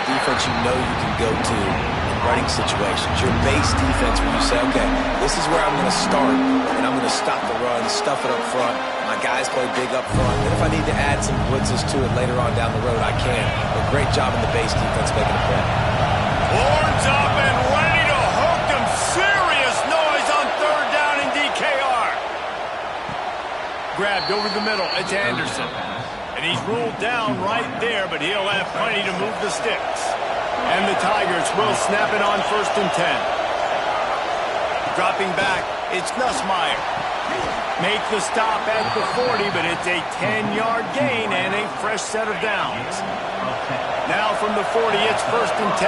defense you know you can go to in running situations. Your base defense where you say, okay, this is where I'm going to start, and I'm going to stop the run, stuff it up front. My guys play big up front. And if I need to add some blitzes to it later on down the road, I can. But great job in the base defense making a play. Horns up and ready to hook them. Serious noise on third down in DKR. Grabbed over the middle. It's Anderson. And he's ruled down right there, but he'll have plenty to move the sticks. And the Tigers will snap it on 1st and 10. Dropping back, it's Nussmeier. Make the stop at the 40, but it's a 10-yard gain and a fresh set of downs. Now from the 40, it's 1st and 10.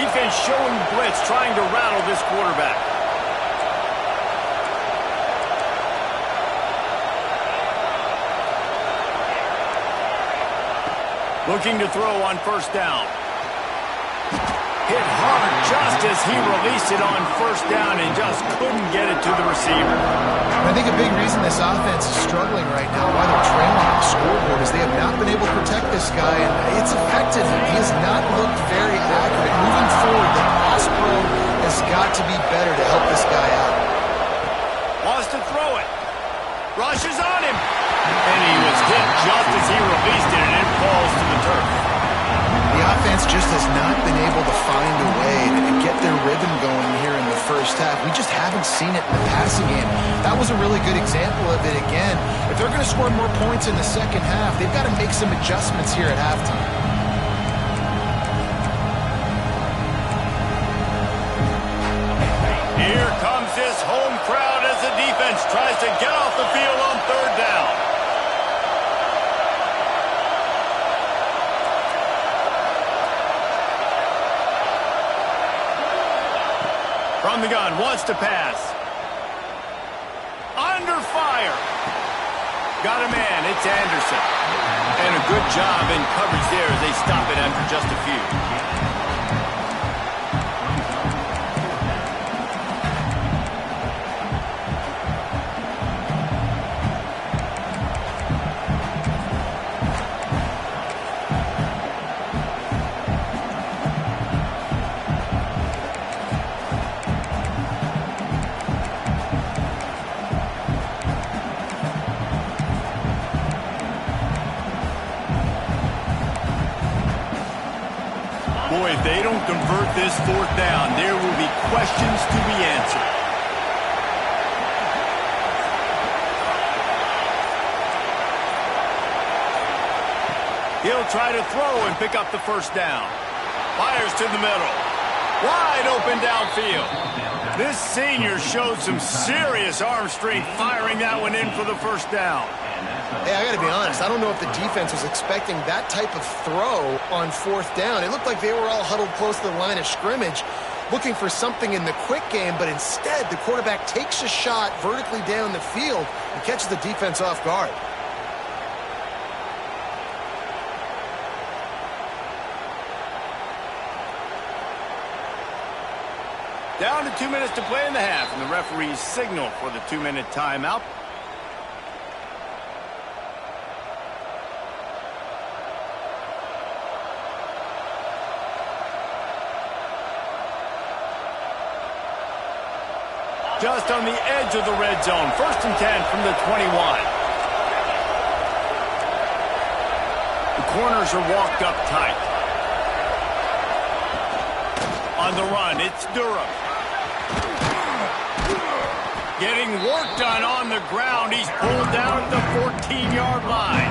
Defense showing blitz, trying to rattle this quarterback. Looking to throw on 1st down. Hit hard just as he released it on 1st down and just couldn't get it to the receiver. I think a big reason this offense is struggling right now, why they're trailing on the scoreboard, is they have not been able to protect this guy, and it's affected him. He has not looked very accurate. Moving forward, the pass pro has got to be better to help this guy out. Wants to throw it. Rushes on him. And he was hit just as he released it, and it falls to the turf. The offense just has not been able to find a way to get their rhythm going here in the first half. We just haven't seen it in the passing game. That was a really good example of it again. If they're going to score more points in the second half, they've got to make some adjustments here at halftime. Here comes this home crowd as the defense tries to get off the field on 3rd down. From the gun, wants to pass. Under fire. Got a man, it's Anderson. And a good job in coverage there as they stop it after just a few. Boy, if they don't convert this 4th down, there will be questions to be answered. He'll try to throw and pick up the 1st down. Fires to the middle. Wide open downfield. This senior showed some serious arm strength firing that one in for the 1st down. Hey, I got to be honest. I don't know if the defense was expecting that type of throw on 4th down. It looked like they were all huddled close to the line of scrimmage, looking for something in the quick game, but instead the quarterback takes a shot vertically down the field and catches the defense off guard. Down to 2 minutes to play in the half, and the referees signal for the 2-minute timeout. Just on the edge of the red zone. 1st and 10 from the 21. The corners are walked up tight. On the run, it's Durham. Getting work done on the ground. He's pulled down at the 14-yard line.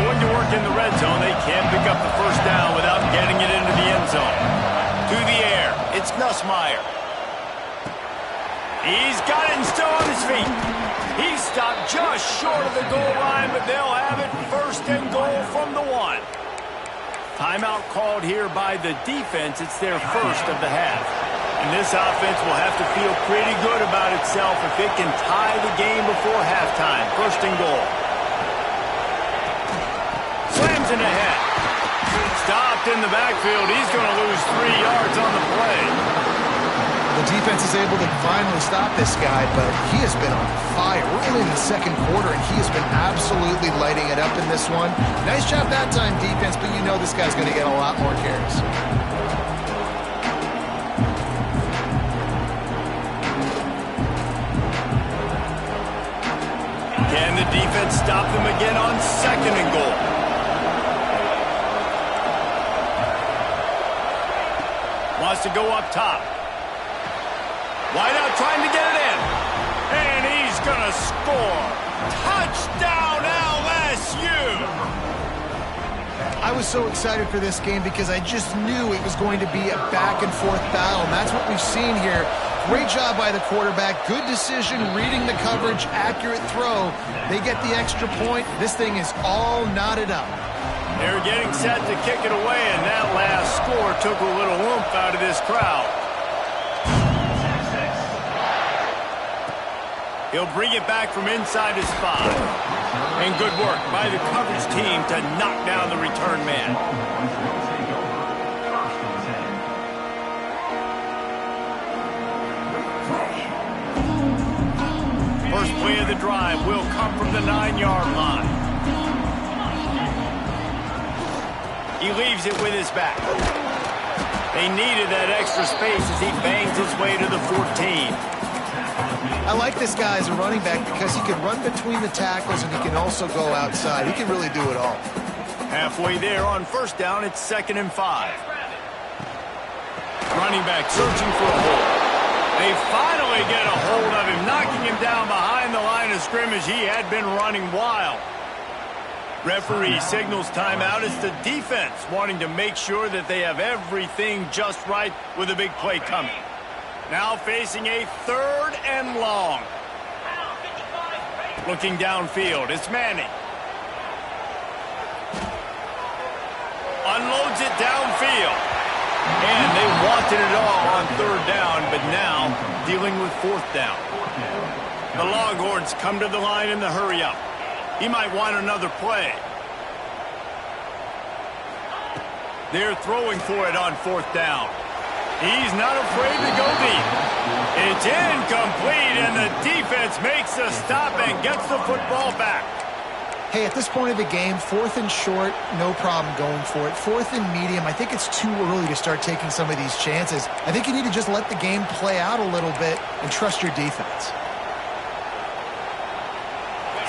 Going to work in the red zone. They can't pick up the 1st down without getting it into the end zone. To the air, it's Nussmeier. He's got it and still on his feet. He stopped just short of the goal line, but they'll have it 1st and goal from the 1. Timeout called here by the defense. It's their 1st of the half. And this offense will have to feel pretty good about itself if it can tie the game before halftime. 1st and goal. Slams it ahead. Stopped in the backfield. He's going to lose 3 yards on the play. The defense is able to finally stop this guy, but he has been on fire. We're only in the second quarter, and he has been absolutely lighting it up in this one. Nice job that time, defense, but you know this guy's going to get a lot more carries. Can the defense stop them again on 2nd and goal? Wants to go up top. Wide out trying to get it in. And he's going to score. Touchdown LSU! I was so excited for this game because I just knew it was going to be a back-and-forth battle, and that's what we've seen here. Great job by the quarterback. Good decision, reading the coverage, accurate throw. They get the extra point. This thing is all knotted up. They're getting set to kick it away, and that last score took a little oomph out of this crowd. He'll bring it back from inside his 5. And good work by the coverage team to knock down the return man. First play of the drive will come from the 9-yard line. He leaves it with his back. They needed that extra space as he bangs his way to the 14. I like this guy as a running back because he can run between the tackles and he can also go outside. He can really do it all. Halfway there on 1st down, it's 2nd and 5. Running back searching for a hole. They finally get a hold of him, knocking him down behind the line of scrimmage. He had been running wild. Referee signals timeout. It's the defense wanting to make sure that they have everything just right with a big play coming. Now facing a 3rd and long. Looking downfield, it's Manning. Unloads it downfield. And they wanted it all on 3rd down, but now dealing with 4th down. The Longhorns come to the line in the hurry-up. He might want another play. They're throwing for it on 4th down. He's not afraid to go deep. It's incomplete, and the defense makes the stop and gets the football back. Hey, at this point of the game, 4th and short, no problem going for it. 4th and medium, I think it's too early to start taking some of these chances. I think you need to just let the game play out a little bit and trust your defense.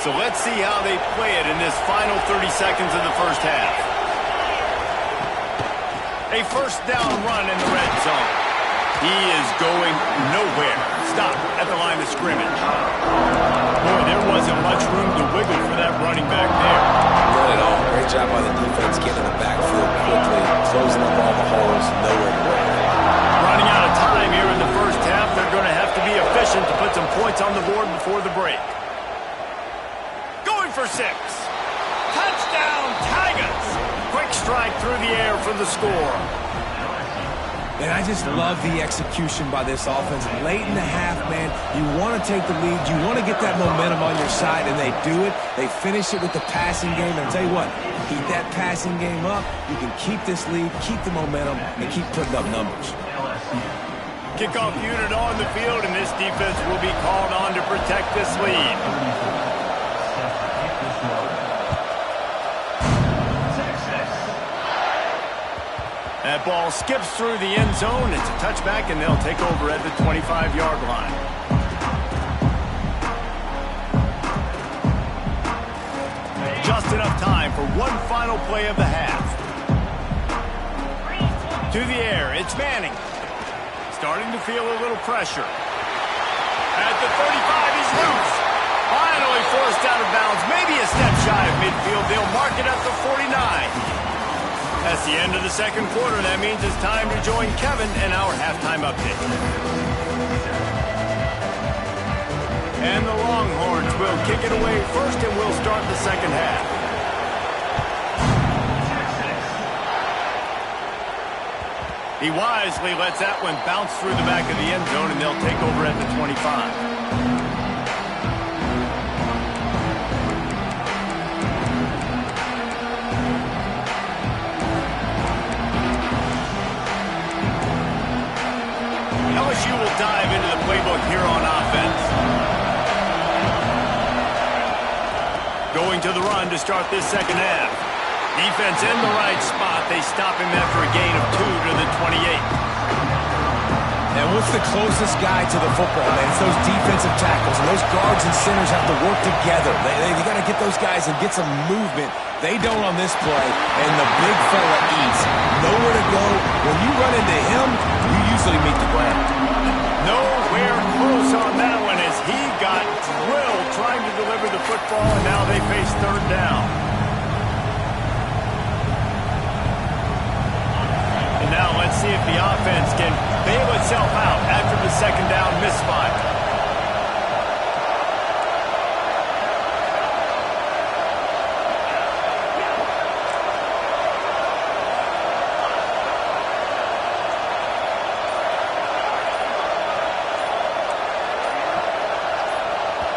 So let's see how they play it in this final 30 seconds of the first half. A 1st down run in the red zone. He is going nowhere. Stop at the line of scrimmage. Boy, there wasn't much room to wiggle for that running back there. Not at all. Great job by the defense getting in the backfield quickly, closing up all the holes, nowhere to go. Running out of time here in the first half. They're going to have to be efficient to put some points on the board before the break. Going for 6. Touchdown, Tigers! Quick strike through the air for the score. And I just love the execution by this offense. Late in the half, man, you want to take the lead. You want to get that momentum on your side, and they do it. They finish it with the passing game. And I'll tell you what, keep that passing game up. You can keep this lead, keep the momentum, and keep putting up numbers. Kickoff unit on the field, and this defense will be called on to protect this lead. That ball skips through the end zone. It's a touchback, and they'll take over at the 25-yard line. Just enough time for one final play of the half. To the air, it's Manning. Starting to feel a little pressure. At the 35, he's loose. Finally forced out of bounds. Maybe a step shy of midfield. They'll mark it at the 49. That's the end of the second quarter. That means it's time to join Kevin and our halftime update. And the Longhorns will kick it away first, and we'll start the second half. He wisely lets that one bounce through the back of the end zone, and they'll take over at the 25. LSU will Going to the run to start this second half. Defense in the right spot. They stop him after a gain of 2 to the 28. And what's the closest guy to the football, man? It's those defensive tackles, and those guards and centers have to work together. They got to get those guys and get some movement. They don't on this play, and the big fella eats. Nowhere to go. When you run into him, you usually meet the ground. Nowhere close on that one as he got drilled trying to deliver the football, and now they face third down. And now let's see if the offense can bail itself out after the second down misfire.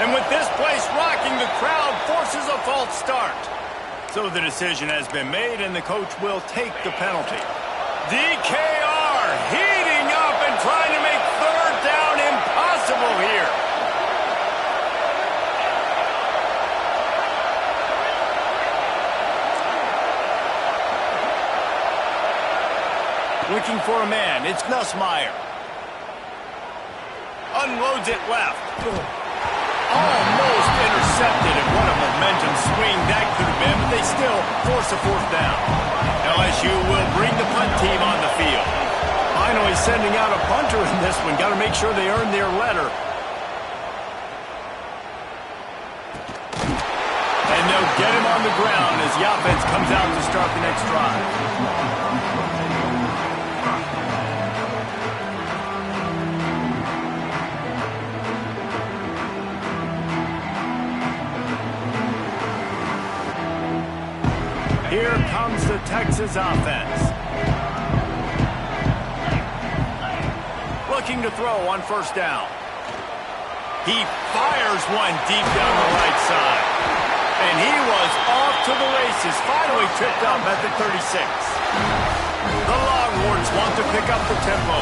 And with this place rocking, the crowd forces a false start. So the decision has been made, and the coach will take the penalty. DKR heating up and trying to make third down impossible here. Looking for a man. It's Nussmeier. Unloads it left. Almost intercepted, and what a momentum swing that could have been, but they still force a fourth down. LSU will bring the punt team on the field. Finally sending out a punter in this one. Got to make sure they earn their letter. And they'll get him on the ground as the offense comes out to start the next drive. Here comes the Texas offense. Looking to throw on first down. He fires one deep down the right side. And he was off to the races, finally tripped up at the 36. The Longhorns want to pick up the tempo.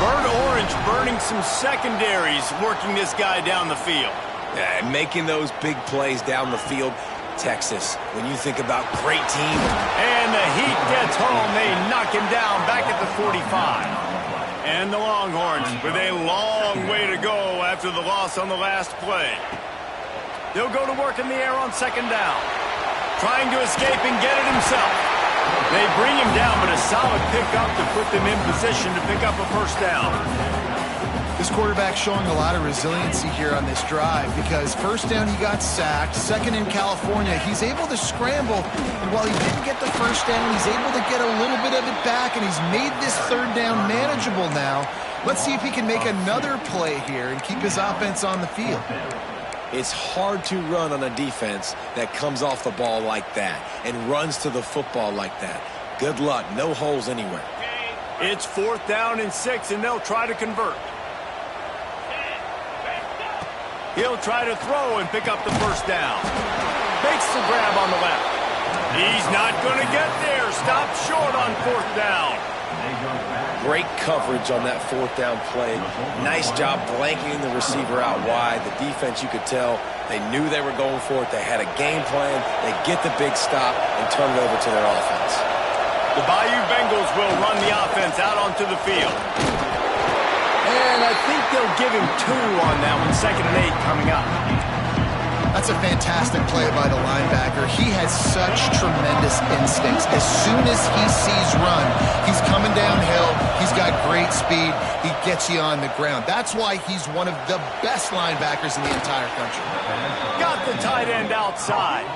Bird Orange burning some secondaries, working this guy down the field. Yeah, making those big plays down the field. Texas, when you think about great team. And the heat gets home. They knock him down back at the 45. And the Longhorns with a long way to go after the loss on the last play. They'll go to work in the air on second down. Trying to escape and get it himself. They bring him down, but a solid pickup to put them in position to pick up a first down. This quarterback showing a lot of resiliency here on this drive because first down he got sacked, second in California, he's able to scramble, and while he didn't get the first down, he's able to get a little bit of it back, and he's made this third down manageable now. Let's see if he can make another play here and keep his offense on the field. It's hard to run on a defense that comes off the ball like that and runs to the football like that. Good luck. No holes anywhere. It's fourth down and 6, and they'll try to convert. He'll try to throw and pick up the first down. Makes the grab on the left. He's not going to get there. Stopped short on fourth down. Great coverage on that fourth down play. Nice job blanketing the receiver out wide. The defense, you could tell, they knew they were going for it. They had a game plan. They get the big stop and turn it over to their offense. The Bayou Bengals will run the offense out onto the field. And I think they'll give him 2 on that one. Second and 8 coming up. That's a fantastic play by the linebacker. He has such tremendous instincts. As soon as he sees run, he's coming downhill. He's got great speed. He gets you on the ground. That's why he's one of the best linebackers in the entire country. Got the tight end outside.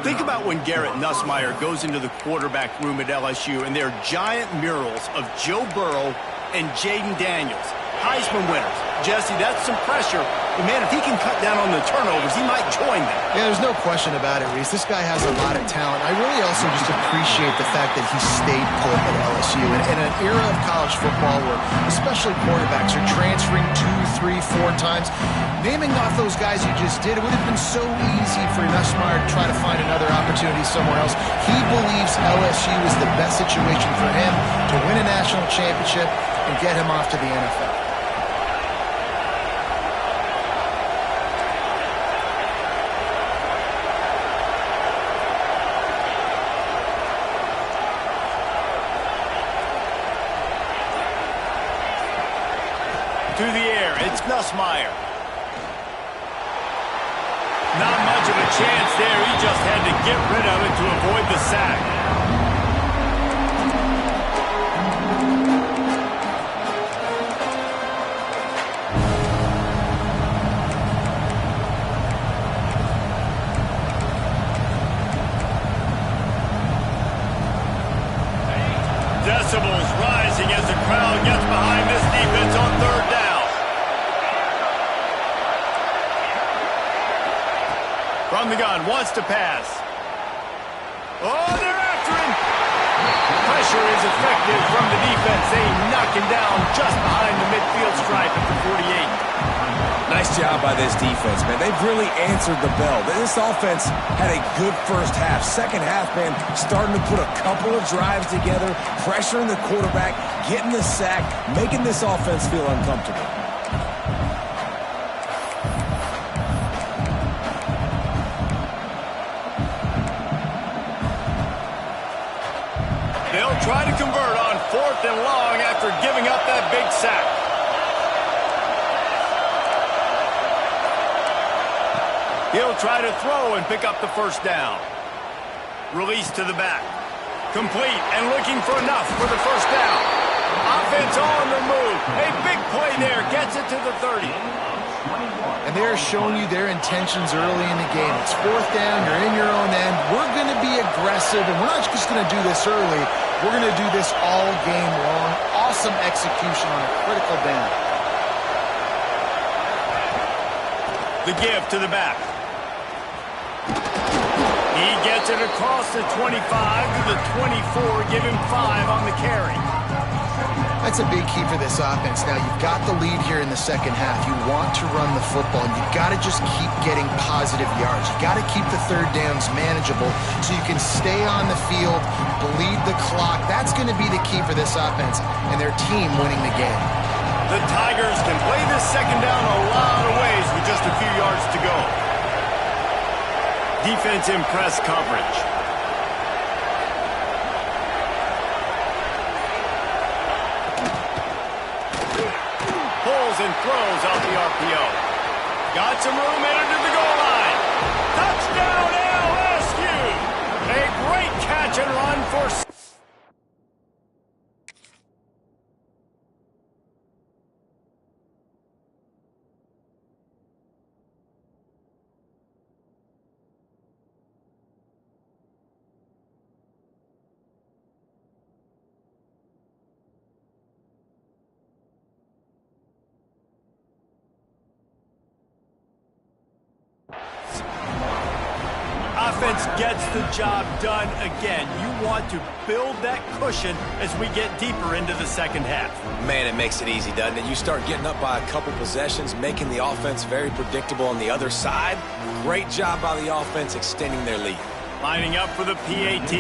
Think about when Garrett Nussmeier goes into the quarterback room at LSU and there are giant murals of Joe Burrow and Jaden Daniels, Heisman winners. Jesse, that's some pressure. But, man, if he can cut down on the turnovers, he might join them. Yeah, there's no question about it, Reese. This guy has a lot of talent. I really also just appreciate the fact that he stayed put at LSU. And in an era of college football where especially quarterbacks are transferring 2, 3, 4 times, naming off those guys you just did, it would have been so easy for Nussmeier to try to find another opportunity somewhere else. He believes LSU is the best situation for him to win a national championship and get him off to the NFL. through the air. It's Nussmeier. Not much of a chance there. He just had to get rid of it to avoid the sack. Decibels rising as the crowd gets behind this defense on third down. From the gun, wants to pass. Oh, they're after him. Pressure is effective from the defense. They knock him down just behind the midfield stripe at the 48. Nice job by this defense, man. They've really answered the bell. This offense had a good first half. Second half, man, starting to put a couple of drives together, pressuring the quarterback, getting the sack, making this offense feel uncomfortable. They'll try to convert on 4th and long after giving up that big sack. He'll try to throw and pick up the first down. Release to the back. Complete and looking for enough for the first down. Offense on the move. A big play there. Gets it to the 30. And they're showing you their intentions early in the game. It's 4th down. You're in your own end. We're going to be aggressive, and we're not just going to do this early. We're going to do this all game long. Awesome execution on a critical down. The give to the back. He gets it across the 25 to the 24. Give him 5 on the carry. That's a big key for this offense. Now, you've got the lead here in the second half. You want to run the football, and you've got to just keep getting positive yards. You've got to keep the third downs manageable so you can stay on the field, bleed the clock. That's going to be the key for this offense and their team winning the game. The Tigers can play this second down a lot of ways with just a few yards to go. Defense in press coverage. Pulls and throws out the RPO. Got some room, entered to the goal line. Touchdown LSU! A great catch and run for... Offense gets the job done again. You want to build that cushion as we get deeper into the second half. Man, it makes it easy, doesn't it? You start getting up by a couple possessions, making the offense very predictable on the other side. Great job by the offense extending their lead. Lining up for the PAT.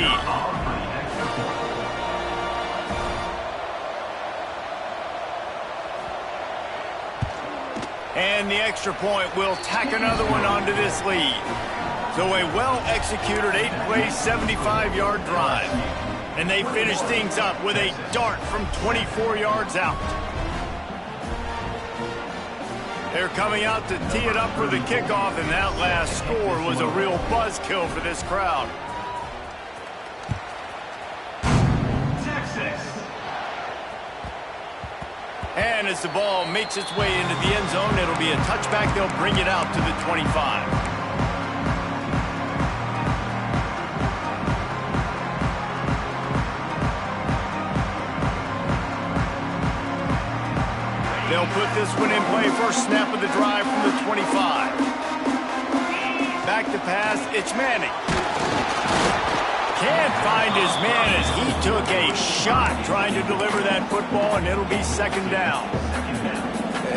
And the extra point will tack another one onto this lead. So a well-executed 8-play, 75-yard drive. And they finish things up with a dart from 24 yards out. They're coming out to tee it up for the kickoff, and that last score was a real buzzkill for this crowd. And as the ball makes its way into the end zone, it'll be a touchback. They'll bring it out to the 25. They'll put this one in play. First snap of the drive from the 25. Back to pass. It's Manning. Can't find his man as he took a shot trying to deliver that football, and it'll be second down.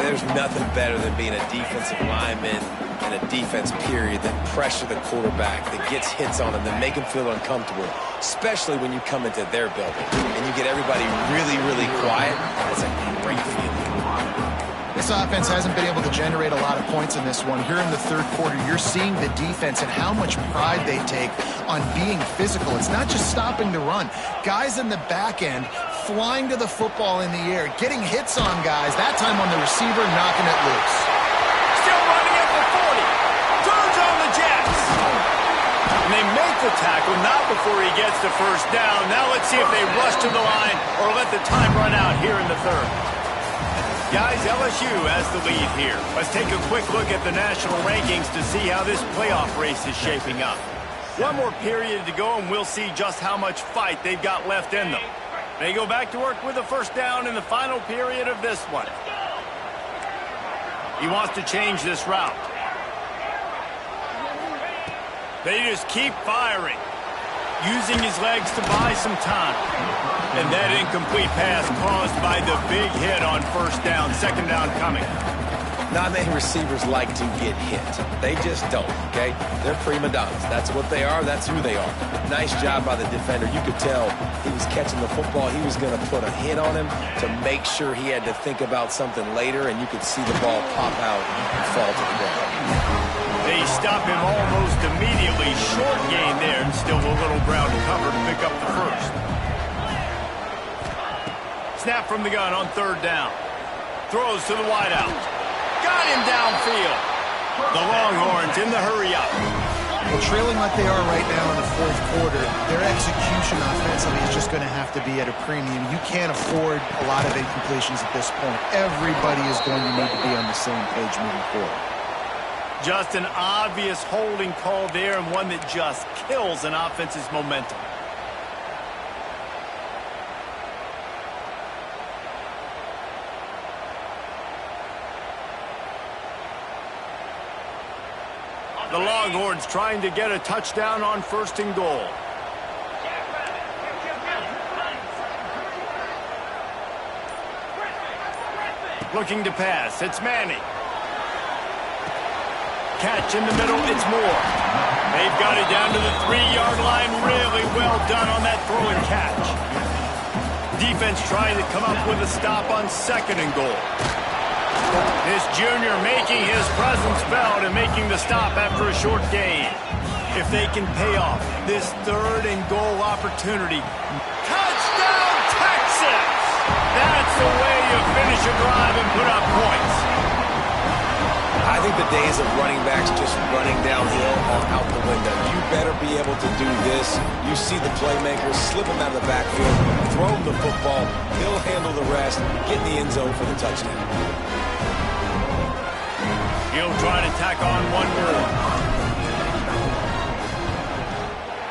There's nothing better than being a defensive lineman and a defense period that pressure the quarterback, that gets hits on him, that make him feel uncomfortable, especially when you come into their building and you get everybody really, really quiet. It's a great feeling. This offense hasn't been able to generate a lot of points in this one. Here in the third quarter, you're seeing the defense and how much pride they take on being physical. It's not just stopping the run. Guys in the back end flying to the football in the air, getting hits on guys, that time on the receiver, knocking it loose. Still running at the 40. Turns on the Jets. And they make the tackle, not before he gets the first down. Now let's see if they rush to the line or let the time run out here in the third. Guys, LSU has the lead here. Let's take a quick look at the national rankings to see how this playoff race is shaping up. One more period to go, and we'll see just how much fight they've got left in them. They go back to work with a first down in the final period of this one. He wants to change this route. They just keep firing, using his legs to buy some time. And that incomplete pass caused by the big hit on first down, second down coming. Not many receivers like to get hit. They just don't, okay? They're prima donnas. That's what they are. That's who they are. Nice job by the defender. You could tell he was catching the football. He was going to put a hit on him to make sure he had to think about something later, and you could see the ball pop out and fall to the ground. They stop him almost immediately. Short gain there, and still a little ground cover to pick up the first. Snap from the gun on third down. Throws to the wideout. Got him downfield. The Longhorns in the hurry-up. Well, trailing like they are right now in the fourth quarter, their execution offensively is just going to have to be at a premium. You can't afford a lot of incompletions at this point. Everybody is going to need to be on the same page moving forward. Just an obvious holding call there, and one that just kills an offense's momentum. The Longhorns trying to get a touchdown on first and goal. Looking to pass. It's Manning. Catch in the middle. It's Moore. They've got it down to the 3-yard line. Really well done on that throw and catch. Defense trying to come up with a stop on second and goal. This junior making his presence felt and making the stop after a short gain. If they can pay off this third and goal opportunity. Touchdown, Texas! That's the way you finish a drive and put up points. I think the days of running backs just running downhill are out the window. You better be able to do this. You see the playmakers, slip him out of the backfield, throw him the football, he'll handle the rest, get in the end zone for the touchdown. He'll try to tack on one more.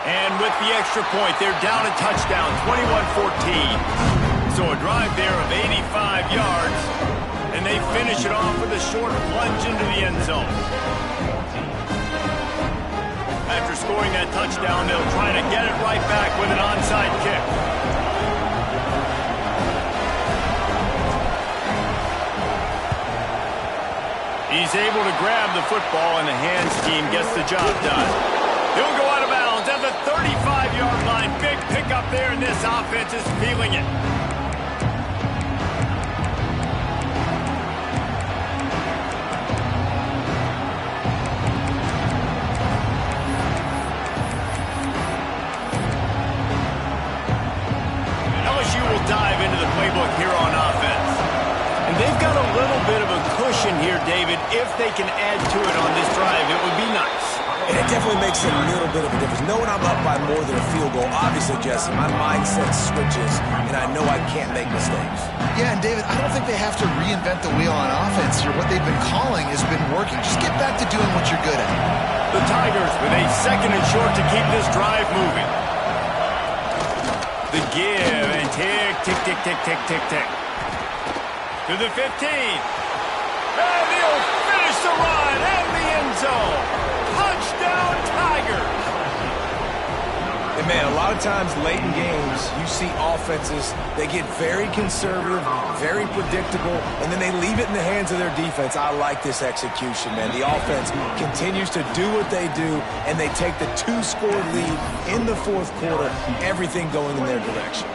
And with the extra point, they're down a touchdown, 21-14. So a drive there of 85 yards, and they finish it off with a short plunge into the end zone. After scoring that touchdown, they'll try to get it right back with an onside kick. He's able to grab the football, and the hands team gets the job done. He'll go out of bounds at the 35-yard line. Big pickup there, and this offense is feeling it. LSU will dive into the playbook here on offense. And they've got a little bit of a cushion here, David. If they can add to it on this drive, it would be nice. And it definitely makes a little bit of a difference. Knowing I'm up by more than a field goal, obviously, Jesse, my mindset switches, and I know I can't make mistakes. Yeah, and David, I don't think they have to reinvent the wheel on offense here. What they've been calling has been working. Just get back to doing what you're good at. The Tigers with a second and short to keep this drive moving. The give, and tick, tick, tick, tick, tick, tick, tick. To the 15. And he'll finish the run and the end zone. Touchdown, Tigers. And, man, a lot of times late in games, you see offenses, they get very conservative, very predictable, and then they leave it in the hands of their defense. I like this execution, man. The offense continues to do what they do, and they take the 2-score lead in the fourth quarter, everything going in their direction.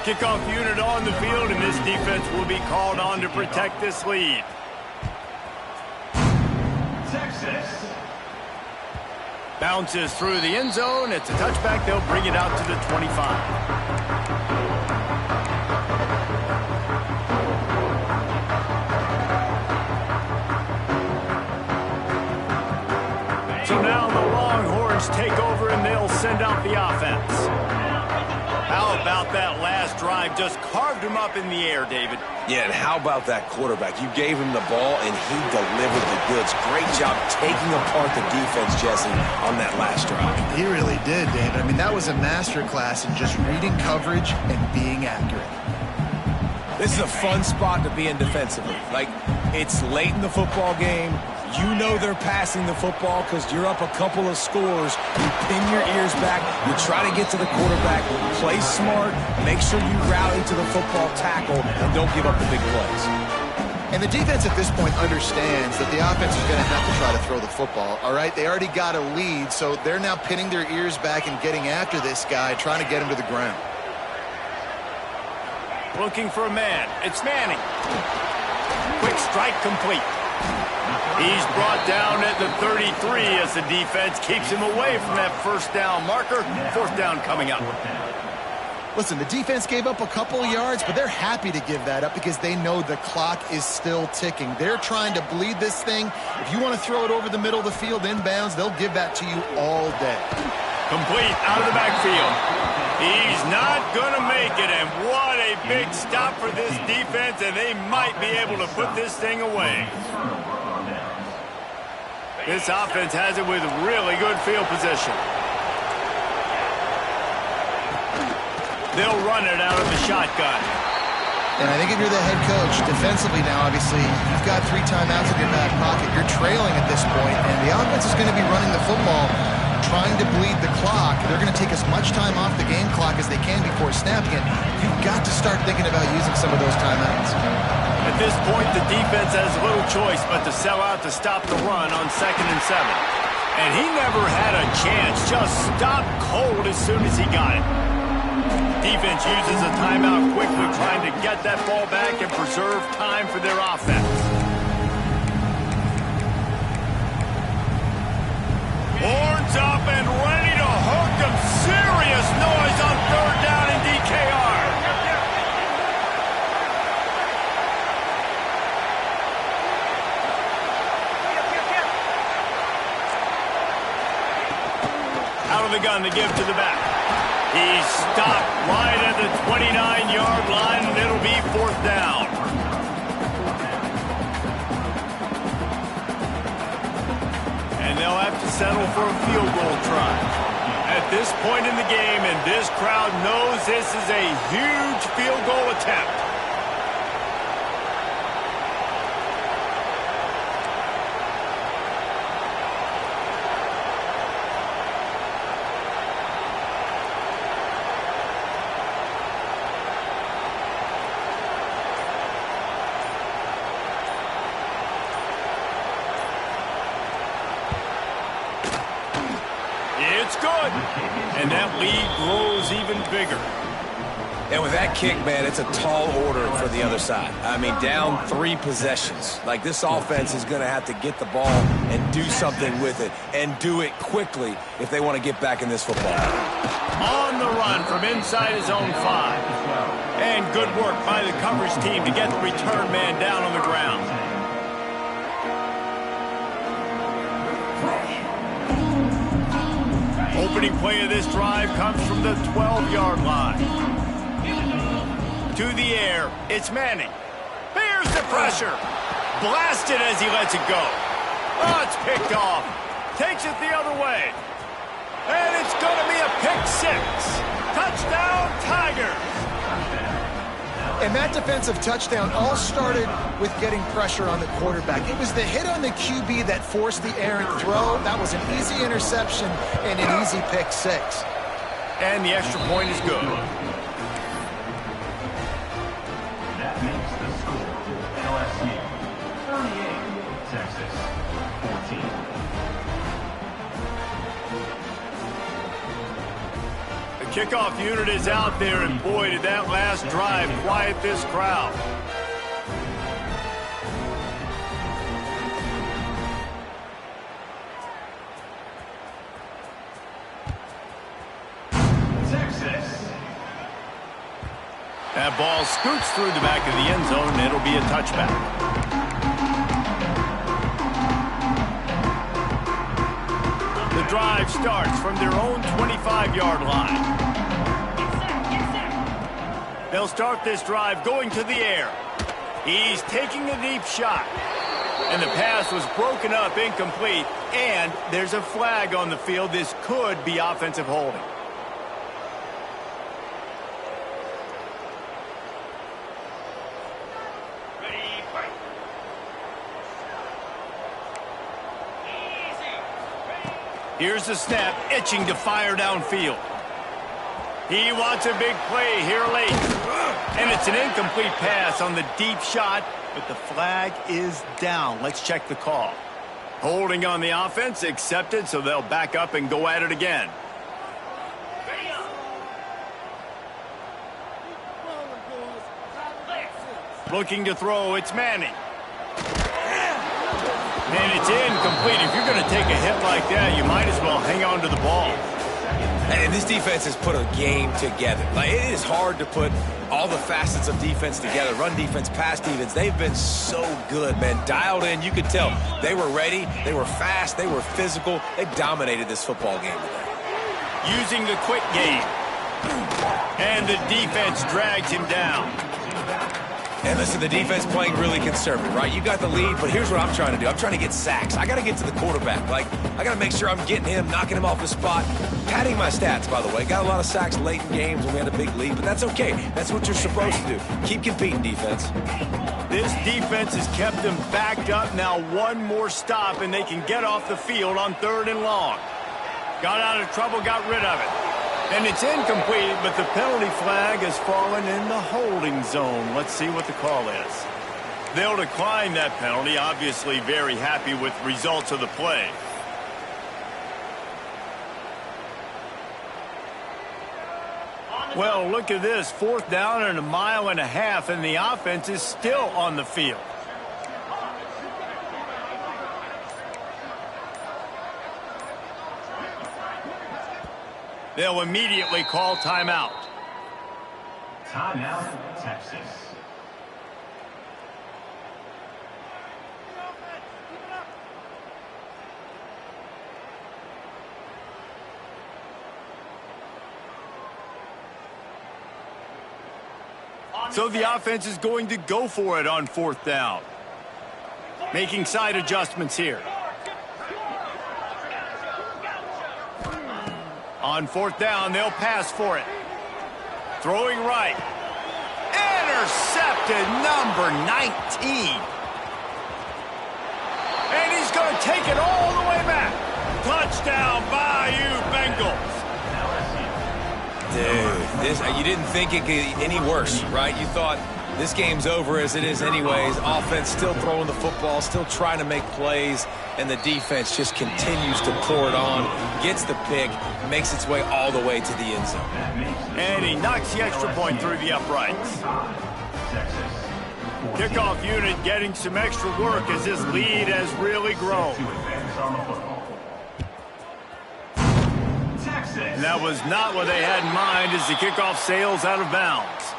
Kickoff unit on the field, and this defense will be called on to protect this lead. Texas. Bounces through the end zone. It's a touchback. They'll bring it out to the 25. So now the Longhorns take over, and they'll send out the offense. How about that last drive? Just carved him up in the air, David. Yeah, and how about that quarterback? You gave him the ball, and he delivered the goods. Great job taking apart the defense, Jesse, on that last drive. He really did, David. I mean, that was a masterclass in just reading coverage and being accurate. This is a fun spot to be in defensively. Like, it's late in the football game. You know they're passing the football because you're up a couple of scores. You pin your ears back. You try to get to the quarterback. Play smart. Make sure you rally to the football tackle and don't give up the big plays. And the defense at this point understands that the offense is going to have to try to throw the football, all right? They already got a lead, so they're now pinning their ears back and getting after this guy, trying to get him to the ground. Looking for a man. It's Manning. Quick strike complete. He's brought down at the 33 as the defense keeps him away from that first down marker. Fourth down coming up. Listen, the defense gave up a couple yards, but they're happy to give that up because they know the clock is still ticking. They're trying to bleed this thing. If you want to throw it over the middle of the field inbounds, they'll give that to you all day. Complete out of the backfield. He's not going to make it, and what a big stop for this defense, and they might be able to put this thing away. This offense has it with really good field position. They'll run it out of the shotgun. And I think if you're the head coach, defensively now, obviously, you've got 3 timeouts in your back pocket. You're trailing at this point, and the offense is going to be running the football, trying to bleed the clock. They're going to take as much time off the game clock as they can before snapping it. You've got to start thinking about using some of those timeouts. At this point, the defense has little choice but to sell out to stop the run on 2nd and 7. And he never had a chance. Just stopped cold as soon as he got it. Defense uses a timeout quickly, trying to get that ball back and preserve time for their offense. Horns up and ready to hook them. Serious noise on 3rd down in DKR. Out of the gun to give to the back. He's stopped right at the 29-yard line, and it'll be 4th down. And they'll have to settle for a field goal try. At this point in the game, and this crowd knows this is a huge field goal attempt. It's good. And that lead grows even bigger. And with that kick, man, it's a tall order for the other side. I mean, down 3 possessions. Like, this offense is going to have to get the ball and do something with it, and do it quickly if they want to get back in this football. On the run from inside his own 5. And good work by the coverage team to get the return man down on the ground. Opening play of this drive comes from the 12-yard line. To the air, it's Manning. Bears the pressure. Blasted as he lets it go. Oh, it's picked off. Takes it the other way. And it's going to be a pick 6. Touchdown, Tigers. And that defensive touchdown all started with getting pressure on the quarterback. It was the hit on the QB that forced the errant throw. That was an easy interception and an easy pick 6. And the extra point is good. That makes the score LSU 38, Texas 14. Kickoff unit is out there, and boy, did that last drive quiet this crowd. That ball scoots through the back of the end zone, and it'll be a touchback. The drive starts from their own 25-yard line. They'll start this drive going to the air. He's taking a deep shot. And the pass was broken up, incomplete, and there's a flag on the field. This could be offensive holding. Here's the snap, itching to fire downfield. He wants a big play here late. And it's an incomplete pass on the deep shot, but the flag is down. Let's check the call. Holding on the offense, accepted, so they'll back up and go at it again. Looking to throw, it's Manning. And it's incomplete. If you're going to take a hit like that, you might as well hang on to the ball. And this defense has put a game together. Like, it is hard to put all the facets of defense together. Run defense, pass defense. They've been so good, man. Dialed in. You could tell they were ready. They were fast. They were physical. They dominated this football game today. Using the quick game. And the defense drags him down. And listen, the defense playing really conservative, right? You got the lead, but here's what I'm trying to do. I'm trying to get sacks. I got to get to the quarterback. Like, I got to make sure I'm getting him, knocking him off the spot. Padding my stats, by the way. Got a lot of sacks late in games when we had a big lead, but that's okay. That's what you're supposed to do. Keep competing, defense. This defense has kept them backed up. Now one more stop, and they can get off the field on 3rd and long. Got out of trouble, got rid of it. And it's incomplete, but the penalty flag has fallen in the holding zone. Let's see what the call is. They'll decline that penalty, obviously very happy with results of the play. Well, look at this. 4th down and 1.5 miles, and the offense is still on the field. They'll immediately call timeout. Timeout, Texas. So the offense is going to go for it on 4th down. Making side adjustments here. On 4th down, they'll pass for it. Throwing right. Intercepted, number 19. And he's going to take it all the way back. Touchdown, Bayou Bengals. Dude, you didn't think it could get any worse, right? You thought this game's over as it is anyways. Offense still throwing the football, still trying to make plays, and the defense just continues to pour it on, gets the pick, makes its way all the way to the end zone. And he knocks the extra point through the uprights. Kickoff unit getting some extra work as this lead has really grown. And that was not what they had in mind as the kickoff sails out of bounds.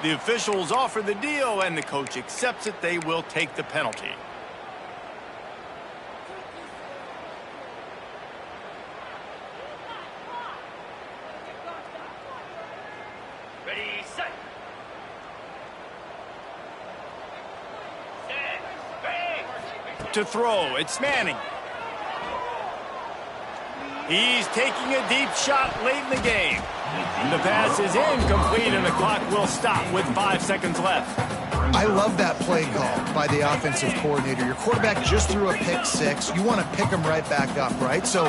The officials offer the deal, and the coach accepts it. They will take the penalty. Ready, set. To throw, it's Manning. He's taking a deep shot late in the game. The pass is incomplete, and the clock will stop with 5 seconds left. I love that play call by the offensive coordinator. Your quarterback just threw a pick six. You want to pick him right back up, right? So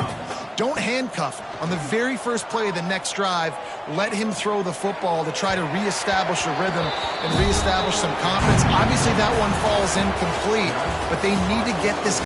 don't handcuff on the very first play of the next drive. Let him throw the football to try to reestablish a rhythm and reestablish some confidence. Obviously, that one falls incomplete, but they need to get this